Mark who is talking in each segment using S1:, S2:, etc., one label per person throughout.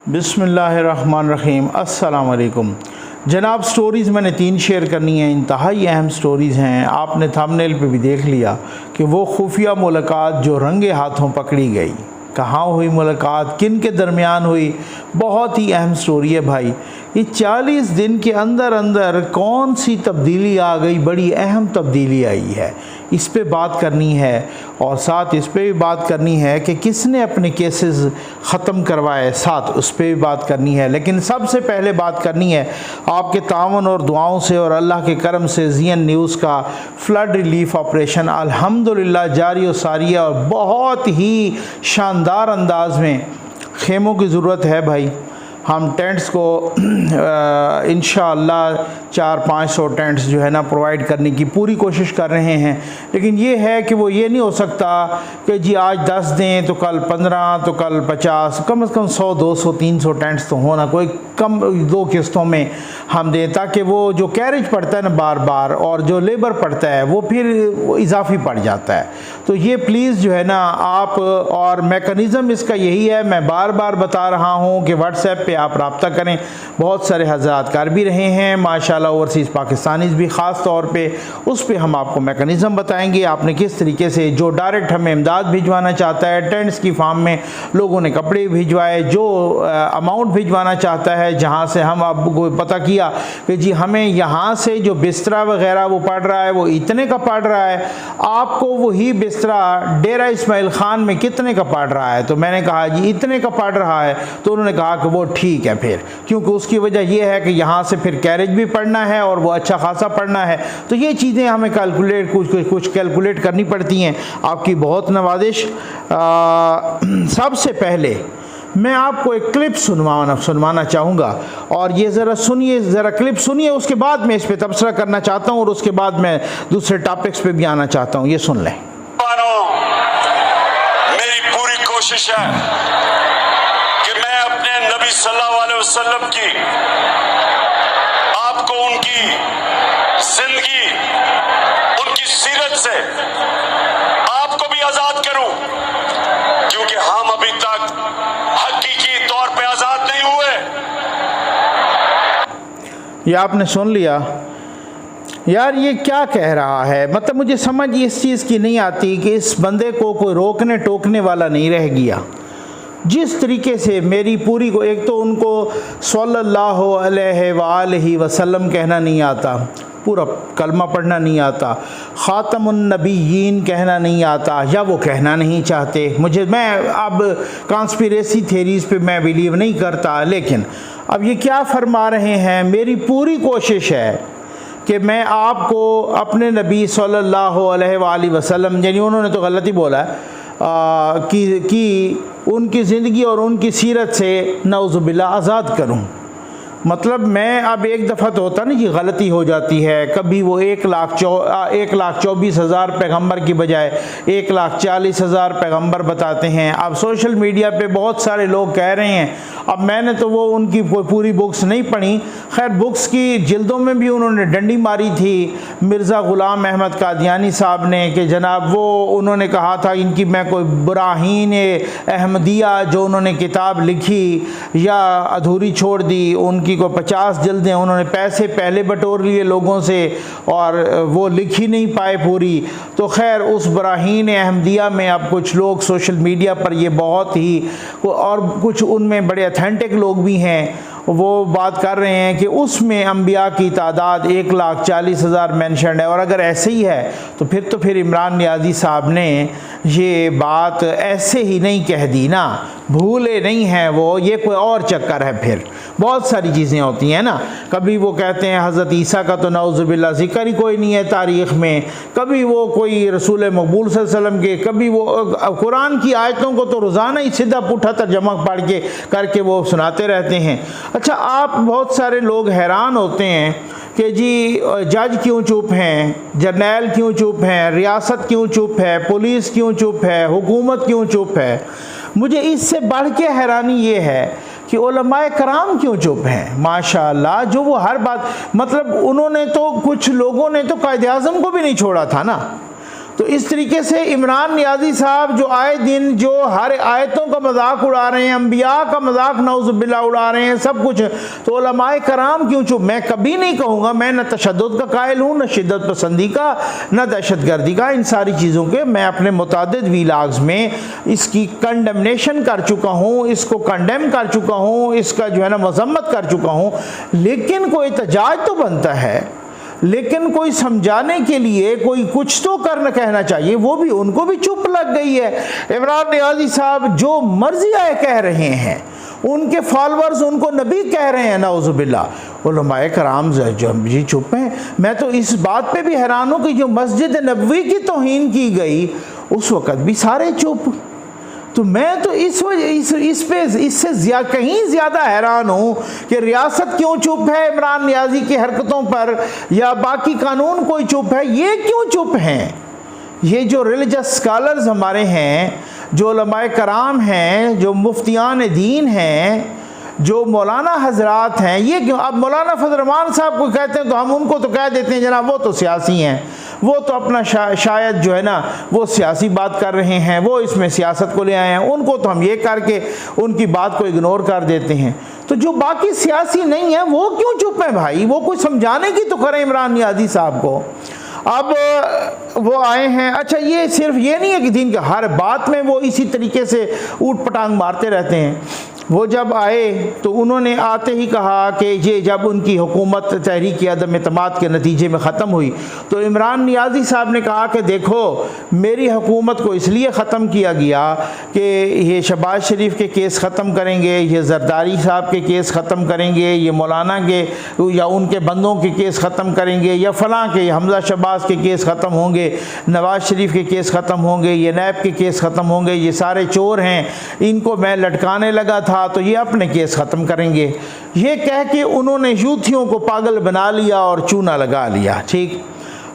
S1: बिस्मिल्लाहिर्रहमानिर्रहीम। अस्सलाम वालेकुम जनाब। स्टोरीज़ मैंने 3 शेयर करनी हैं, इंतहाई अहम स्टोरीज़ हैं। आपने थंबनेल पे भी देख लिया कि वो खुफिया मुलाकात जो रंगे हाथों पकड़ी गई, कहाँ हुई मुलाकात, किन के दरमियान हुई, बहुत ही अहम स्टोरी है भाई। ये 40 दिन के अंदर अंदर कौन सी तब्दीली आ गई, बड़ी अहम तब्दीली आई है, इस पे बात करनी है। और साथ इस पे भी बात करनी है कि किसने अपने केसेस ख़त्म करवाए, साथ उस पे भी बात करनी है। लेकिन सबसे पहले बात करनी है आपके तावन और दुआओं से और अल्लाह के करम से ज़ियन न्यूज़ का फ्लड रिलीफ ऑपरेशन अल्हम्दुलिल्लाह जारी और सारी है, और बहुत ही शानदार अंदाज में खेमों की ज़रूरत है भाई। हम टेंट्स को इंशाअल्लाह 400-500 टेंट्स जो है ना प्रोवाइड करने की पूरी कोशिश कर रहे हैं। लेकिन ये है कि वो ये नहीं हो सकता कि जी आज 10 दें तो कल 15 तो कल 50, कम से कम 100, 200, 300 टेंट्स तो होना, कोई कम 2 किस्तों में हम दें, ताकि वो जो कैरेज पड़ता है ना बार बार और जो लेबर पड़ता है वो फिर इजाफी पड़ जाता है। तो ये प्लीज़ जो है ना आप, और मेकनिज़म इसका यही है, मैं बार बार बता रहा हूँ कि व्हाट्सएप पे आप रब्ता करें। बहुत सारे हज़रात कर भी रहे हैं माशाल्लाह, ओवरसीज़ पाकिस्तानीज़ भी ख़ास तौर पे, उस पे हम आपको मेकनिज़म बताएंगे आपने किस तरीके से, जो डायरेक्ट हमें इमदाद भिजवाना चाहता है, टेंट्स की फार्म में लोगों ने कपड़े भिजवाए, जो अमाउंट भिजवाना चाहता है, जहाँ से हम आपको पता किया कि जी हमें यहाँ से जो बिस्तरा वगैरह वो पड़ रहा है वो इतने का पड़ रहा है, आपको वही बिस्तरा डेरा इस्माइल ख़ान में कितने का पड़ रहा है। तो मैंने कहा जी इतने का पड़ रहा है, तो उन्होंने कहा कि वो ठीक है फिर, क्योंकि उसकी वजह यह है कि यहाँ से फिर कैरेज भी पड़ना है और वो अच्छा खासा पड़ना है। तो ये चीज़ें हमें कैलकुलेट कुछ कैलकुलेट करनी पड़ती हैं। आपकी बहुत नवाजिश। सबसे पहले मैं आपको एक क्लिप सुनवाना चाहूँगा, और ये ज़रा सुनिए, ज़रा क्लिप सुनिए, उसके बाद मैं इस पर तबसरा करना चाहता हूँ और उसके बाद मैं दूसरे टॉपिक्स पे भी आना चाहता हूँ। ये सुन लें।
S2: मेरी पूरी कोशिश है कि मैं अपने नबी सल्लल्लाहु अलैहि वसल्लम की, आपको उनकी जिंदगी, उनकी सीरत से आपको भी आजाद करूं, क्योंकि हम अभी तक हकीकी तौर पे आजाद नहीं हुए।
S1: ये आपने सुन लिया यार, ये क्या कह रहा है। मतलब मुझे समझ इस चीज़ की नहीं आती कि इस बंदे को कोई रोकने टोकने वाला नहीं रह गया। जिस तरीके से मेरी पूरी को, एक तो उनको सल्लल्लाहु अलैहि वसल्लम कहना नहीं आता, पूरा कलमा पढ़ना नहीं आता, ख़ातमुन नबिय्यीन कहना नहीं आता, या वो कहना नहीं चाहते। मैं अब कॉन्स्पिरेसी थेरीज़ पे मैं बिलीव नहीं करता, लेकिन अब ये क्या फरमा रहे हैं, मेरी पूरी कोशिश है कि मैं आपको अपने नबी सल्लल्लाहु अलैहि वसल्लम, यानी उन्होंने तो गलती बोला है, कि उनकी ज़िंदगी और उनकी सीरत से नऊज़ुबिल्लाह आज़ाद करूं। मतलब मैं अब एक दफ़ा तो होता नहीं कि गलती हो जाती है, कभी वो 1,24,000 पैगम्बर की बजाय 1,40,000 पैगम्बर बताते हैं। अब सोशल मीडिया पे बहुत सारे लोग कह रहे हैं, अब मैंने तो वो उनकी पूरी बुक्स नहीं पढ़ी, खैर बुक्स की जिल्दों में भी उन्होंने डंडी मारी थी मिर्ज़ा ग़ुलाम अहमद कादियानी साहब ने, कि जनाब वो उन्होंने कहा था इनकी मैं कोई बुराहीन अहमदिया जो उन्होंने किताब लिखी या अधूरी छोड़ दी, उनकी को 50 जिल्दें उन्होंने पैसे पहले बटोर लिए लोगों से और वो लिख ही नहीं पाए पूरी। तो खैर उस बराहीन अहमदिया में अब कुछ लोग सोशल मीडिया पर ये बहुत ही, और कुछ उनमें बड़े अथेंटिक लोग भी हैं, वो बात कर रहे हैं कि उसमें अम्बिया की तादाद 1,40,000 मेंशन है। और अगर ऐसे ही है तो फिर इमरान नियाज़ी साहब ने ये बात ऐसे ही नहीं कह दी ना, भूले नहीं हैं वो, ये कोई और चक्कर है। फिर बहुत सारी चीज़ें होती हैं ना, कभी वो कहते हैं हज़रत ईसा का तो नऊज़ुबिल्लाह ज़िक्र ही कोई नहीं है तारीख़ में, कभी वो कोई रसूल मकबूल सल्लल्लाहु अलैहि वसल्लम के, कभी वो कुरान की आयतों को तो रोज़ाना ही सीधा पुठा तर्जुमा पढ़ के करके वो सुनाते रहते हैं। अच्छा, आप बहुत सारे लोग हैरान होते हैं कि जी जज क्यों चुप हैं, जर्नैल क्यों चुप हैं, रियासत क्यों चुप है, पुलिस क्यों चुप है, हुकूमत क्यों चुप है। मुझे इससे बढ़ के हैरानी ये है कि उलमाए कराम क्यों चुप हैं। माशाअल्लाह, जो वो हर बात, मतलब उन्होंने तो, कुछ लोगों ने तो कायदे आज़म को भी नहीं छोड़ा था ना, तो इस तरीके से इमरान नियाज़ी साहब जो आए दिन जो हर आयतों का मजाक उड़ा रहे हैं, अम्बिया का मजाक नौज़ुबिल्लाह उड़ा रहे हैं, सब कुछ, तो उलमाए कराम क्यों चुप? मैं कभी नहीं कहूँगा, मैं न तशद्दुद का कायल हूँ, न शिद्दत पसंदी का, न दहशत गर्दी का, इन सारी चीज़ों के मैं अपने मुतादिद वीलाग्स में इसकी कंडेमनेशन कर चुका हूँ, इसको कंडेम कर चुका हूँ, इसका जो है ना मजम्मत कर चुका हूँ। लेकिन कोई एहतजाज तो बनता है, लेकिन कोई समझाने के लिए कोई कुछ तो करना कहना चाहिए, वो भी उनको भी चुप लग गई है। इमरान नियाज़ी साहब जो मर्जी आए कह रहे हैं, उनके फॉलोअर्स उनको नबी कह रहे हैं, नाउज़ुबिल्लाह। उलमाए कराम जो जी चुप हैं। मैं तो इस बात पे भी हैरान हूँ कि जो मस्जिद नबवी की तौहीन की गई उस वक़्त भी सारे चुप। तो मैं तो इससे कहीं ज़्यादा हैरान हूँ कि रियासत क्यों चुप है इमरान नियाज़ी की हरकतों पर, या बाकी कानून कोई चुप है, ये क्यों चुप हैं? ये जो रिलीजियस स्कॉलर्स हमारे हैं, जो उलमाए कराम हैं, जो मुफ्तियान दीन हैं, जो मौलाना हजरात हैं, ये क्यों? अब मौलाना फजल रहमान साहब को कहते हैं तो हम उनको तो कह देते हैं जनाब वो तो सियासी हैं, वो तो अपना शायद जो है ना वो सियासी बात कर रहे हैं, वो इसमें सियासत को ले आए हैं, उनको तो हम ये करके उनकी बात को इग्नोर कर देते हैं। तो जो बाकी सियासी नहीं है वो क्यों चुप है भाई? वो कुछ समझाने की तो करें इमरान नियाज़ी साहब को। अब वो आए हैं, अच्छा ये सिर्फ ये नहीं है कि दिन के हर बात में वो इसी तरीके से ऊट पटांग मारते रहते हैं। वो जब आए तो उन्होंने आते ही कहा कि ये जब उनकी हुकूमत तहरीक अदम एतमाद के नतीजे में ख़त्म हुई तो इमरान नियाज़ी साहब ने कहा कि देखो मेरी हुकूमत को इसलिए ख़त्म किया गया कि ये शहबाज शरीफ के केस ख़त्म करेंगे, ये जरदारी साहब के केस ख़त्म करेंगे, ये मौलाना के या उनके बंदों के केस ख़त्म करेंगे, या फ़लाँ के हमजा शहबाज के केस ख़त्म होंगे, नवाज़ शरीफ के केस ख़त्म होंगे, ये नैब के केस ख़त्म होंगे, ये सारे चोर हैं, इनको मैं लटकाने लगा था तो ये अपने केस ख़त्म करेंगे। ये कह के उन्होंने यूथियों को पागल बना लिया और चूना लगा लिया। ठीक,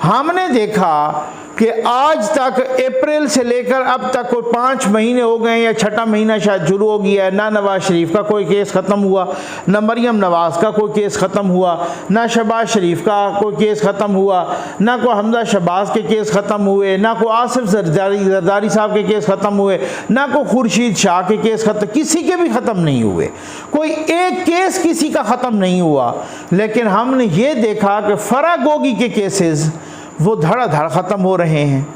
S1: हमने देखा कि आज तक अप्रैल से लेकर अब तक कोई 5 महीने हो गए या 6ठा महीना शायद शुरू हो गया है, ना नवाज शरीफ का कोई केस ख़त्म हुआ, ना मरियम नवाज़ का कोई केस ख़त्म हुआ, ना शहबाज शरीफ का कोई केस ख़त्म हुआ, ना कोई हमजा शहबाज के केस ख़त्म हुए, ना कोई आसिफ जरदारी साहब के केस ख़त्म हुए, ना कोई खुर्शीद शाह के केस ख़त्म, किसी के भी ख़त्म नहीं हुए, कोई एक केस किसी का ख़त्म नहीं हुआ। लेकिन हमने ये देखा कि फरागोगी के केसेस वो धड़ाधड़ ख़त्म हो रहे हैं,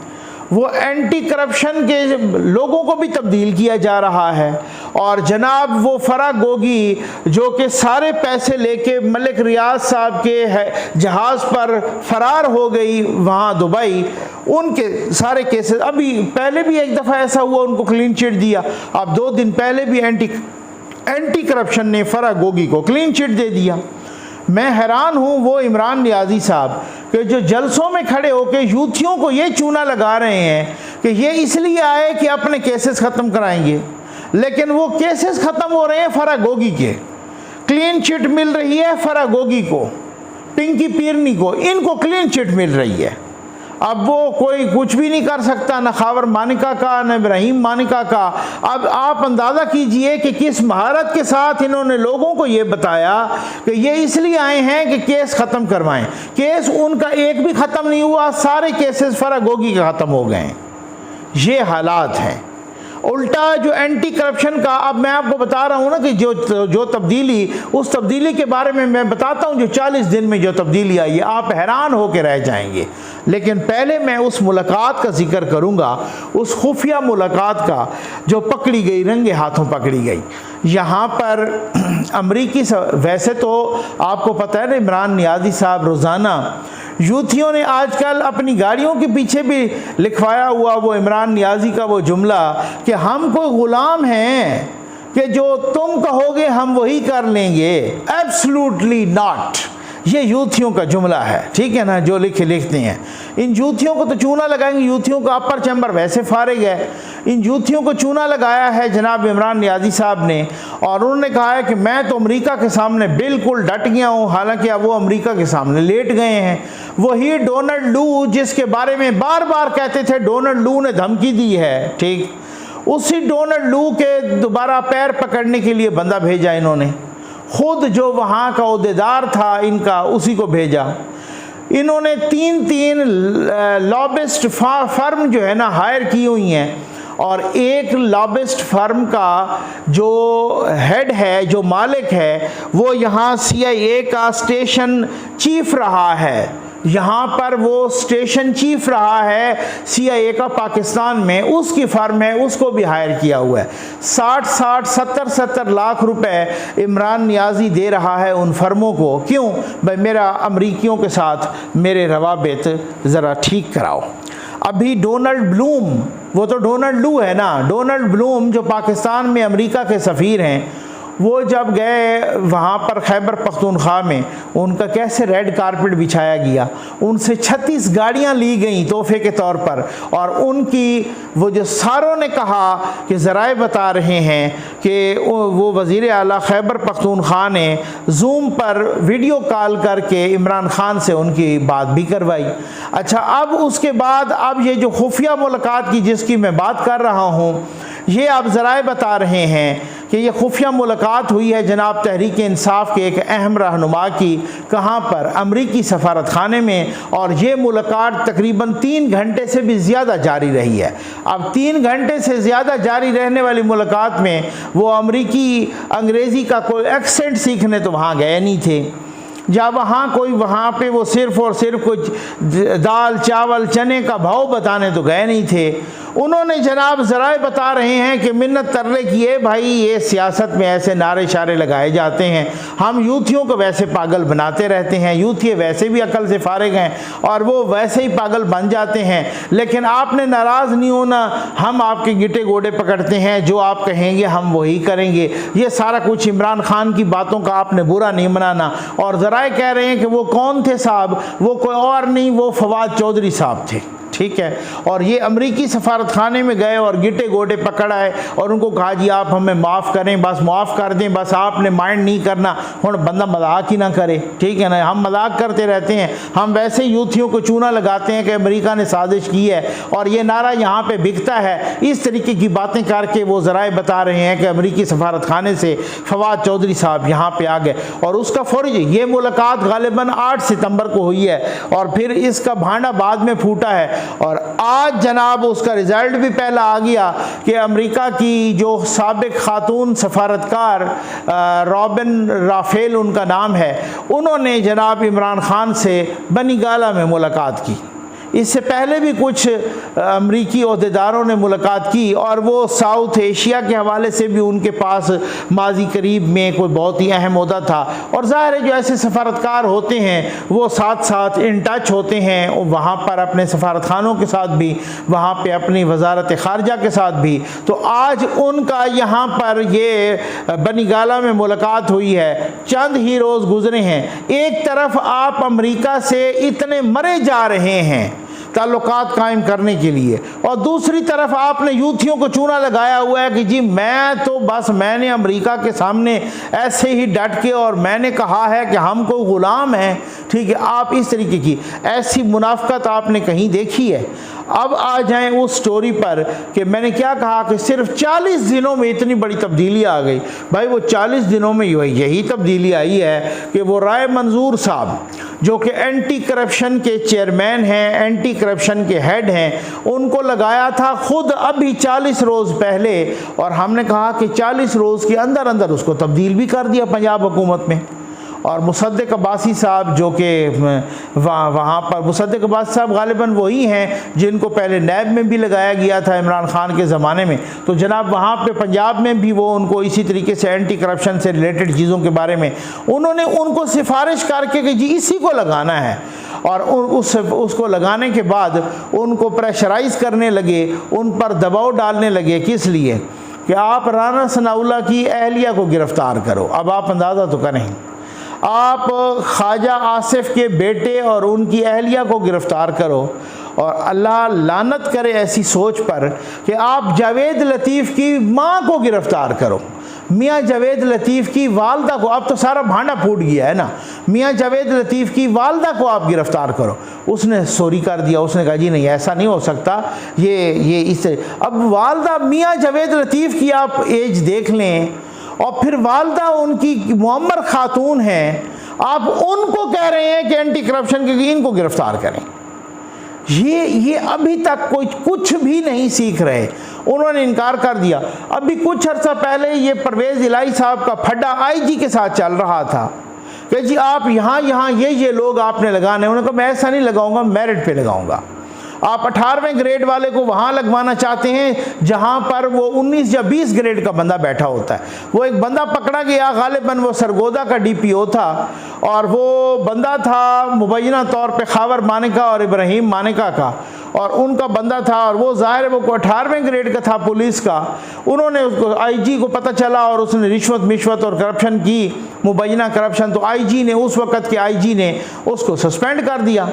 S1: वो एंटी करप्शन के लोगों को भी तब्दील किया जा रहा है। और जनाब वो फरागोगी जो कि सारे पैसे लेके मलिक रियाज साहब के जहाज़ पर फ़रार हो गई वहाँ दुबई, उनके सारे केसेस अभी पहले भी एक दफ़ा ऐसा हुआ, उनको क्लीन चिट दिया। अब 2 दिन पहले भी एंटी करप्शन ने फरागोगी को क्लीन चिट दे दिया। मैं हैरान हूँ वो इमरान नियाज़ी साहब कि जो जलसों में खड़े होकर यूथियों को ये चूना लगा रहे हैं कि ये इसलिए आए कि अपने केसेस ख़त्म कराएंगे, लेकिन वो केसेस ख़त्म हो रहे हैं फरागोगी के। क्लीन चिट मिल रही है फरागोगी को, पिंकी पीरनी को, इनको क्लीन चिट मिल रही है। अब वो कोई कुछ भी नहीं कर सकता, न खावर मानिका का न इब्राहिम मानिका का। अब आप अंदाज़ा कीजिए कि किस महारत के साथ इन्होंने लोगों को ये बताया कि ये इसलिए आए हैं कि केस ख़त्म करवाएं। केस उनका एक भी ख़त्म नहीं हुआ, सारे केसेस फरागोगी के ख़त्म हो गए। ये हालात हैं। उल्टा जो एंटी करप्शन का, अब मैं आपको बता रहा हूँ ना कि जो तब्दीली, उस तब्दीली के बारे में मैं बताता हूँ जो 40 दिन में जो तब्दीली आई है, आप हैरान होकर रह जाएंगे। लेकिन पहले मैं उस मुलाकात का जिक्र करूँगा, उस खुफिया मुलाकात का जो पकड़ी गई, रंगे हाथों पकड़ी गई। यहाँ पर अमरीकी, वैसे तो आपको पता है ना इमरान नियाज़ी साहब रोज़ाना, यूथियों ने आजकल अपनी गाड़ियों के पीछे भी लिखवाया हुआ वो इमरान नियाज़ी का वो जुमला कि हम कोई ग़ुलाम हैं कि जो तुम कहोगे हम वही कर लेंगे। Absolutely not. ये यूथियों का जुमला है, ठीक है ना, जो लिखते हैं। इन यूथियों को तो चूना लगाएंगे, यूथियों का अपर चैम्बर वैसे फारिग है। इन यूथियों को चूना लगाया है जनाब इमरान नियाज़ी साहब ने, और उन्होंने कहा है कि मैं तो अमेरिका के सामने बिल्कुल डट गया हूँ। हालांकि अब वो अमेरिका के सामने लेट गए हैं। वही डोनाल्ड लू जिसके बारे में बार बार कहते थे डोनाल्ड लू ने धमकी दी है, ठीक, उसी डोनाल्ड लू के दोबारा पैर पकड़ने के लिए बंदा भेजा इन्होंने। खुद जो वहाँ का ओहदेदार था इनका, उसी को भेजा। इन्होंने तीन लॉबिस्ट फर्म जो है ना हायर की हुई हैं, और एक लॉबिस्ट फर्म का जो हेड है, जो मालिक है, वो यहाँ CIA का स्टेशन चीफ रहा है। यहाँ पर वो स्टेशन चीफ रहा है CIA का पाकिस्तान में, उसकी फर्म है, उसको भी हायर किया हुआ है। 60-70 लाख रुपए इमरान नियाज़ी दे रहा है उन फर्मों को। क्यों भाई? मेरा अमरीकियों के साथ मेरे रवाबित ज़रा ठीक कराओ। अभी डोनाल्ड ब्लूम, वो तो डोनाल्ड लू है ना, डोनाल्ड ब्लूम जो पाकिस्तान में अमेरिका के सफ़ीर हैं, वो जब गए वहाँ पर खैबर पख्तूनख्वा में, उनका कैसे रेड कारपेट बिछाया गया, उनसे 36 गाड़ियाँ ली गई तोहफे के तौर पर, और उनकी वो जो सारों ने कहा कि ज़राए बता रहे हैं कि वो वज़ीर आला खैबर पख्तूनख्वा ने जूम पर वीडियो कॉल करके इमरान खान से उनकी बात भी करवाई। अच्छा, अब उसके बाद अब ये जो खुफिया मुलाकात की जिसकी मैं बात कर रहा हूँ, ये अब ज़राए बता रहे हैं कि ये खुफिया मुलाकात हुई है जनाब तहरीक इंसाफ के एक अहम रहनुमा की। कहाँ पर? अमरीकी सफारत खाने में। और ये मुलाकात तकरीबन 3 घंटे से भी ज़्यादा जारी रही है। अब 3 घंटे से ज़्यादा जारी रहने वाली मुलाकात में वो अमरीकी अंग्रेज़ी का कोई एक्सेंट सीखने तो वहाँ गए नहीं थे, जब वहाँ पे वो सिर्फ़ और सिर्फ कुछ दाल चावल चने का भाव बताने तो गए नहीं थे। उन्होंने जनाब ज़राए बता रहे हैं कि मिन्नत तरले किए भाई, ये सियासत में ऐसे नारे शारे लगाए जाते हैं, हम यूथियों को वैसे पागल बनाते रहते हैं, यूथी वैसे भी अकल से फारिग हैं और वो वैसे ही पागल बन जाते हैं, लेकिन आपने नाराज़ नहीं होना, हम आपके गिटे गोडे पकड़ते हैं, जो आप कहेंगे हम वही करेंगे। ये सारा कुछ इमरान खान की बातों का आपने बुरा नहीं मनाना। और ज़राए कह रहे हैं कि वो कौन थे साहब? वो कोई और नहीं, वो फवाद चौधरी साहब थे। ठीक है। और ये अमरीकी सफारत खाने में गए और गिटे गोटे पकड़ आए और उनको कहा जी आप हमें माफ़ करें, बस माफ़ कर दें, बस आपने माइंड नहीं करना। और बंदा मजाक ही ना करे, ठीक है ना, हम मजाक करते रहते हैं, हम वैसे यूथियों को चूना लगाते हैं कि अमेरिका ने साजिश की है और ये नारा यहाँ पे बिकता है। इस तरीके की बातें करके वो ज़राए बता रहे हैं कि अमरीकी सफारत खाने से फवाद चौधरी साहब यहाँ पे आ गए और उसका फौरी ये मुलाकात गालिबन 8 सितंबर को हुई है और फिर इसका भांडा बाद में फूटा है। और आज जनाब उसका रिज़ल्ट भी पहला आ गया कि अमेरिका की जो साबिक खातून सफारतकार रॉबिन राफेल उनका नाम है, उन्होंने जनाब इमरान खान से बनी गाला में मुलाकात की। इससे पहले भी कुछ अमरीकी ओहदेदारों ने मुलाकात की और वो साउथ एशिया के हवाले से भी उनके पास माजी करीब में कोई बहुत ही अहम ओहदा था। और ज़ाहिर है जो ऐसे सफारतकार होते हैं वो साथ साथ इन टच होते हैं वहाँ पर अपने सफारत खानों के साथ भी, वहाँ पे अपनी वजारत ख़ारजा के साथ भी। तो आज उनका यहाँ पर ये बनी गाला में मुलाकात हुई है। चंद ही रोज़ गुजरे हैं, एक तरफ आप अमरीका से इतने मरे जा रहे हैं ताल्लुकात कायम करने के लिए और दूसरी तरफ आपने यूथियों को चूना लगाया हुआ है कि जी मैं तो बस मैंने अमेरिका के सामने ऐसे ही डट के और मैंने कहा है कि हम कोई ग़ुलाम हैं। ठीक है, आप इस तरीके की ऐसी मुनाफ़कत आपने कहीं देखी है? अब आ जाएं उस स्टोरी पर कि मैंने क्या कहा कि सिर्फ 40 दिनों में इतनी बड़ी तब्दीली आ गई। भाई वो 40 दिनों में यही तब्दीली आई है कि वो राय मंजूर साहब जो कि एंटी करप्शन के चेयरमैन हैं, एंटी करप्शन के हेड हैं, उनको लगाया था खुद अभी 40 रोज़ पहले और हमने कहा कि 40 रोज़ के अंदर अंदर उसको तब्दील भी कर दिया पंजाब हुकूमत में। और मुसद्दिक अब्बासी साहब जो कि वहाँ पर मुसद्दिक अब्बासी साहब गालिबन वही हैं जिनको पहले नैब में भी लगाया गया था इमरान खान के ज़माने में। तो जनाब वहाँ पे पंजाब में भी वो उनको इसी तरीके से एंटी करप्शन से रिलेटेड चीज़ों के बारे में उन्होंने उनको सिफारिश करके कि जी इसी को लगाना है और उसको लगाने के बाद उनको प्रेशराइज़ करने लगे, उन पर दबाव डालने लगे। किस लिए? कि आप राना सनाउल्लाह की अहलिया को गिरफ़्तार करो। अब आप अंदाज़ा तो करें, आप ख्वाजा आसिफ के बेटे और उनकी अहलिया को गिरफ़्तार करो और अल्लाह लानत करे ऐसी सोच पर कि आप जावेद लतीफ़ की माँ को गिरफ़्तार करो, मियाँ जावेद लतीफ़ की वालदा को। अब तो सारा भांडा फूट गया है ना, मियाँ जावेद लतीफ़ की वालदा को आप गिरफ़्तार करो। उसने सॉरी कर दिया, उसने कहा जी नहीं ऐसा नहीं हो सकता, ये इससे। अब वालदा मियाँ जावेद लतीफ़ की आप एज देख लें और फिर वालदा उनकी मुअम्मर खातून हैं आप उनको कह रहे हैं कि एंटी करप्शन के इनको गिरफ्तार करें। ये अभी तक कोई कुछ भी नहीं सीख रहे, उन्होंने इनकार कर दिया। अभी कुछ अर्सा पहले ये परवेज़ इलाही साहब का फड्डा आईजी के साथ चल रहा था कि जी आप यहाँ ये लोग आपने लगाने, उन्होंने कहा मैं ऐसा नहीं लगाऊंगा, मेरिट पे लगाऊंगा। आप 18वें ग्रेड वाले को वहाँ लगवाना चाहते हैं जहाँ पर वो 19 या 20 ग्रेड का बंदा बैठा होता है। वो एक बंदा पकड़ा गया, गालिबन वो सरगोदा का डीपीओ था, और वो बंदा था मुबैना तौर पे खावर मानिका और इब्राहिम मानिका का, और उनका बंदा था, और वो ज़ाहिर है वो 18वें ग्रेड का था पुलिस का। उन्होंने उसको आईजी को पता चला और उसने रिश्वत और करप्शन की, मुबैना करप्शन, तो आईजी ने, उस वक़्त के आईजी ने उसको सस्पेंड कर दिया।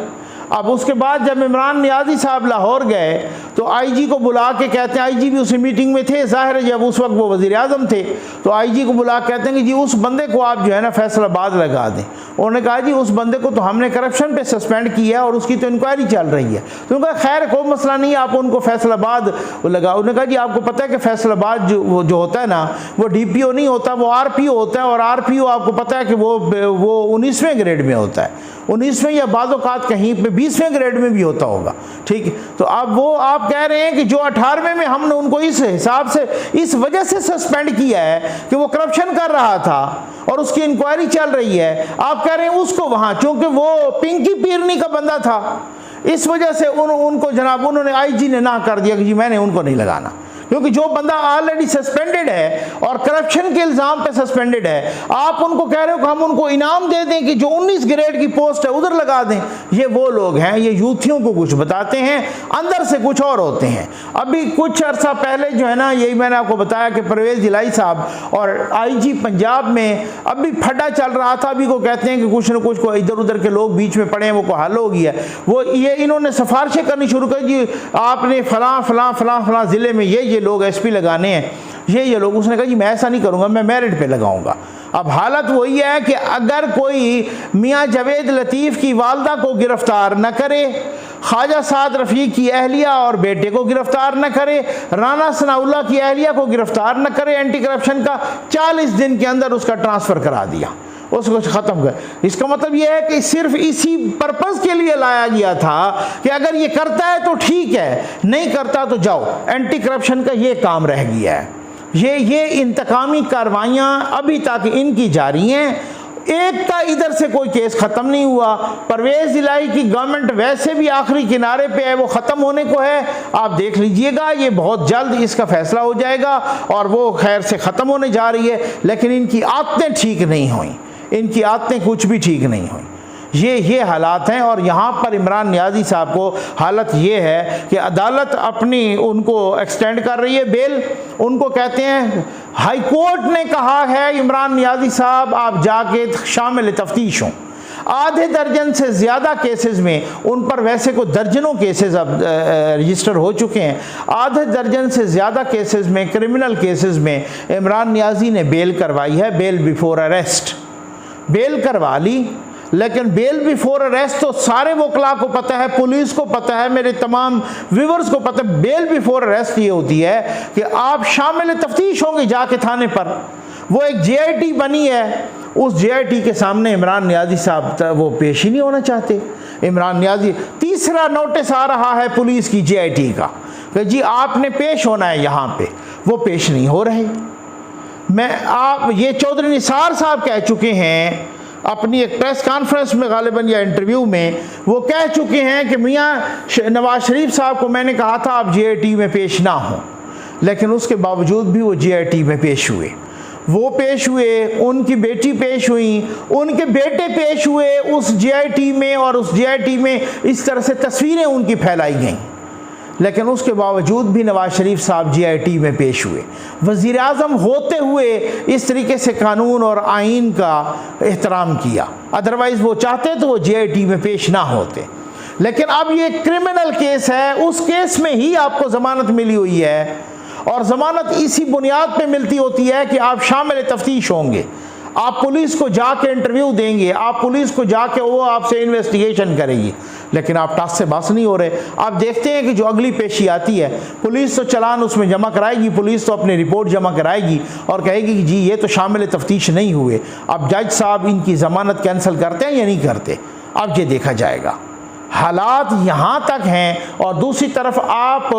S1: अब उसके बाद जब इमरान नियाज़ी साहब लाहौर गए तो आईजी को बुला के कहते हैं, आईजी भी उसी मीटिंग में थे, ज़ाहिर है जब उस वक्त वो वज़ीर आज़म थे, तो आईजी को बुला के कहते हैं कि जी उस बंदे को आप जो है ना फैसलाबाद लगा दें। उन्होंने कहा जी उस बंदे को तो हमने करप्शन पे सस्पेंड किया है और उसकी तो इंक्वायरी चल रही है। तो उन्होंने कहा खैर कोई मसला नहीं, आप उनको फैसलाबाद लगा। उन्होंने कहा जी आपको पता है कि फैसलाबाद जो होता है ना वो डीपीओ नहीं होता, वो आरपीओ होता है, और आरपीओ आपको पता है कि वो 19वें ग्रेड में होता है, 19वें या बाज़-औक़ात कहीं पे 20वें ग्रेड में भी होता होगा। ठीक है, तो अब वो आप कह रहे हैं कि जो 18वें में हमने उनको इस हिसाब से इस वजह से सस्पेंड किया है कि वो करप्शन कर रहा था और उसकी इंक्वायरी चल रही है, आप कह रहे हैं उसको वहाँ, चूँकि वो पिंकी पीरनी का बंदा था, इस वजह से उनको जनाब उन्होंने आईजी ने ना कर दिया कि जी मैंने उनको नहीं लगाना, क्योंकि जो बंदा ऑलरेडी सस्पेंडेड है और करप्शन के इल्ज़ाम पे सस्पेंडेड है, आप उनको कह रहे हो कि हम उनको इनाम दे दें कि जो 19 ग्रेड की पोस्ट है उधर लगा दें। ये वो लोग हैं, ये यूथियों को कुछ बताते हैं, अंदर से कुछ और होते हैं। अभी कुछ अर्सा पहले जो है ना, यही मैंने आपको बताया कि परवेज़ इलाही साहब और आईजी पंजाब में अभी फड्डा चल रहा था। अभी को कहते हैं कि कुछ न कुछ को इधर उधर के लोग बीच में पड़े हैं, वो को हल हो गया। वो ये इन्होंने सिफारिशें करनी शुरू कर जी, आपने फलां ज़िले में ये लोग एसपी लगाने हैं, ये लोग। उसने कहा जी मैं ऐसा नहीं करूंगा, मैं मेरिट पे लगाऊंगा। अब हालत वही है कि अगर कोई मियां जावेद लतीफ़ की वालदा को गिरफ्तार न करे, ख्वाजा साद रफ़ीक की अहलिया और बेटे को गिरफ्तार न करे, राना सनाउल्लाह की अहलिया को गिरफ्तार न करे, एंटी करप्शन का 40 दिन के अंदर उसका ट्रांसफ़र करा दिया, उसको ख़त्म कर। इसका मतलब यह है कि सिर्फ इसी पर्पज़ के लिए लाया गया था कि अगर ये करता है तो ठीक है, नहीं करता तो जाओ। एंटी करप्शन का ये काम रह गया है। ये इंतकामी कार्रवाइयाँ अभी तक इनकी जारी हैं, एक का इधर से कोई केस ख़त्म नहीं हुआ। परवेज़ इलाही की गवर्नमेंट वैसे भी आखिरी किनारे पे है, वो ख़त्म होने को है। आप देख लीजिएगा, ये बहुत जल्द इसका फैसला हो जाएगा और वो खैर से ख़त्म होने जा रही है। लेकिन इनकी आदतें ठीक नहीं हुई, इनकी आदतें कुछ भी ठीक नहीं हुई। ये हालात हैं। और यहाँ पर इमरान नियाज़ी साहब को हालत ये है कि अदालत अपनी उनको एक्सटेंड कर रही है बेल। उनको कहते हैं हाई कोर्ट ने कहा है इमरान नियाज़ी साहब आप जाके शामिल तफ्तीश हों। आधे दर्जन से ज़्यादा केसेस में, उन पर वैसे को दर्जनों केसेस अब रजिस्टर हो चुके हैं, आधे दर्जन से ज़्यादा केसेस में, क्रिमिनल केसेस में इमरान नियाज़ी ने बेल करवाई है, बेल बिफोर अरेस्ट। बेल करवा ली, लेकिन बेल बिफोर अरेस्ट तो सारे वकला को पता है, पुलिस को पता है, मेरे तमाम व्यूवर्स को पता है। बेल बिफोर अरेस्ट ये होती है कि आप शामिल तफ्तीश होंगे जाके थाने पर। वो एक JIT बनी है, उस JIT के सामने इमरान नियाज़ी साहब वो पेश ही नहीं होना चाहते। इमरान नियाज़ी, तीसरा नोटिस आ रहा है पुलिस की JIT का कि जी आपने पेश होना है यहाँ पे, वो पेश नहीं हो रहे। ये चौधरी निसार साहब कह चुके हैं अपनी एक प्रेस कॉन्फ्रेंस में गालिबन या इंटरव्यू में, वो कह चुके हैं कि मियां नवाज शरीफ साहब को मैंने कहा था आप JIT में पेश ना हो, लेकिन उसके बावजूद भी वो JIT में पेश हुए। वो पेश हुए, उनकी बेटी पेश हुई, उनके बेटे पेश हुए उस JIT में, और उस JIT में इस तरह से तस्वीरें उनकी फैलाई गईं। लेकिन उसके बावजूद भी नवाज शरीफ साहब JIT में पेश हुए। वज़ीर आज़म होते हुए इस तरीके से कानून और आइन का एहतराम किया, अदरवाइज़ वो चाहते तो वो JIT में पेश ना होते। लेकिन अब ये क्रिमिनल केस है, उस केस में ही आपको ज़मानत मिली हुई है, और ज़मानत इसी बुनियाद पे मिलती होती है कि आप शामिल तफ्तीश होंगे, आप पुलिस को जाके इंटरव्यू देंगे, आप पुलिस को जाके वो आपसे इन्वेस्टिगेशन करेगी। लेकिन आप टास से बास नहीं हो रहे। आप देखते हैं कि जो अगली पेशी आती है, पुलिस तो चालान उसमें जमा कराएगी, पुलिस तो अपनी रिपोर्ट जमा कराएगी और कहेगी कि जी ये तो शामिल तफ्तीश नहीं हुए। अब जज साहब इनकी ज़मानत कैंसिल करते हैं या नहीं करते, अब ये देखा जाएगा। हालात यहाँ तक हैं और दूसरी तरफ आप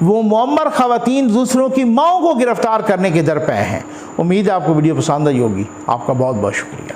S1: वो मुअम्मर ख़वातीन दूसरों की माओं को गिरफ़्तार करने के दर पे हैं। उम्मीद है आपको वीडियो पसंद आई होगी। आपका बहुत बहुत शुक्रिया।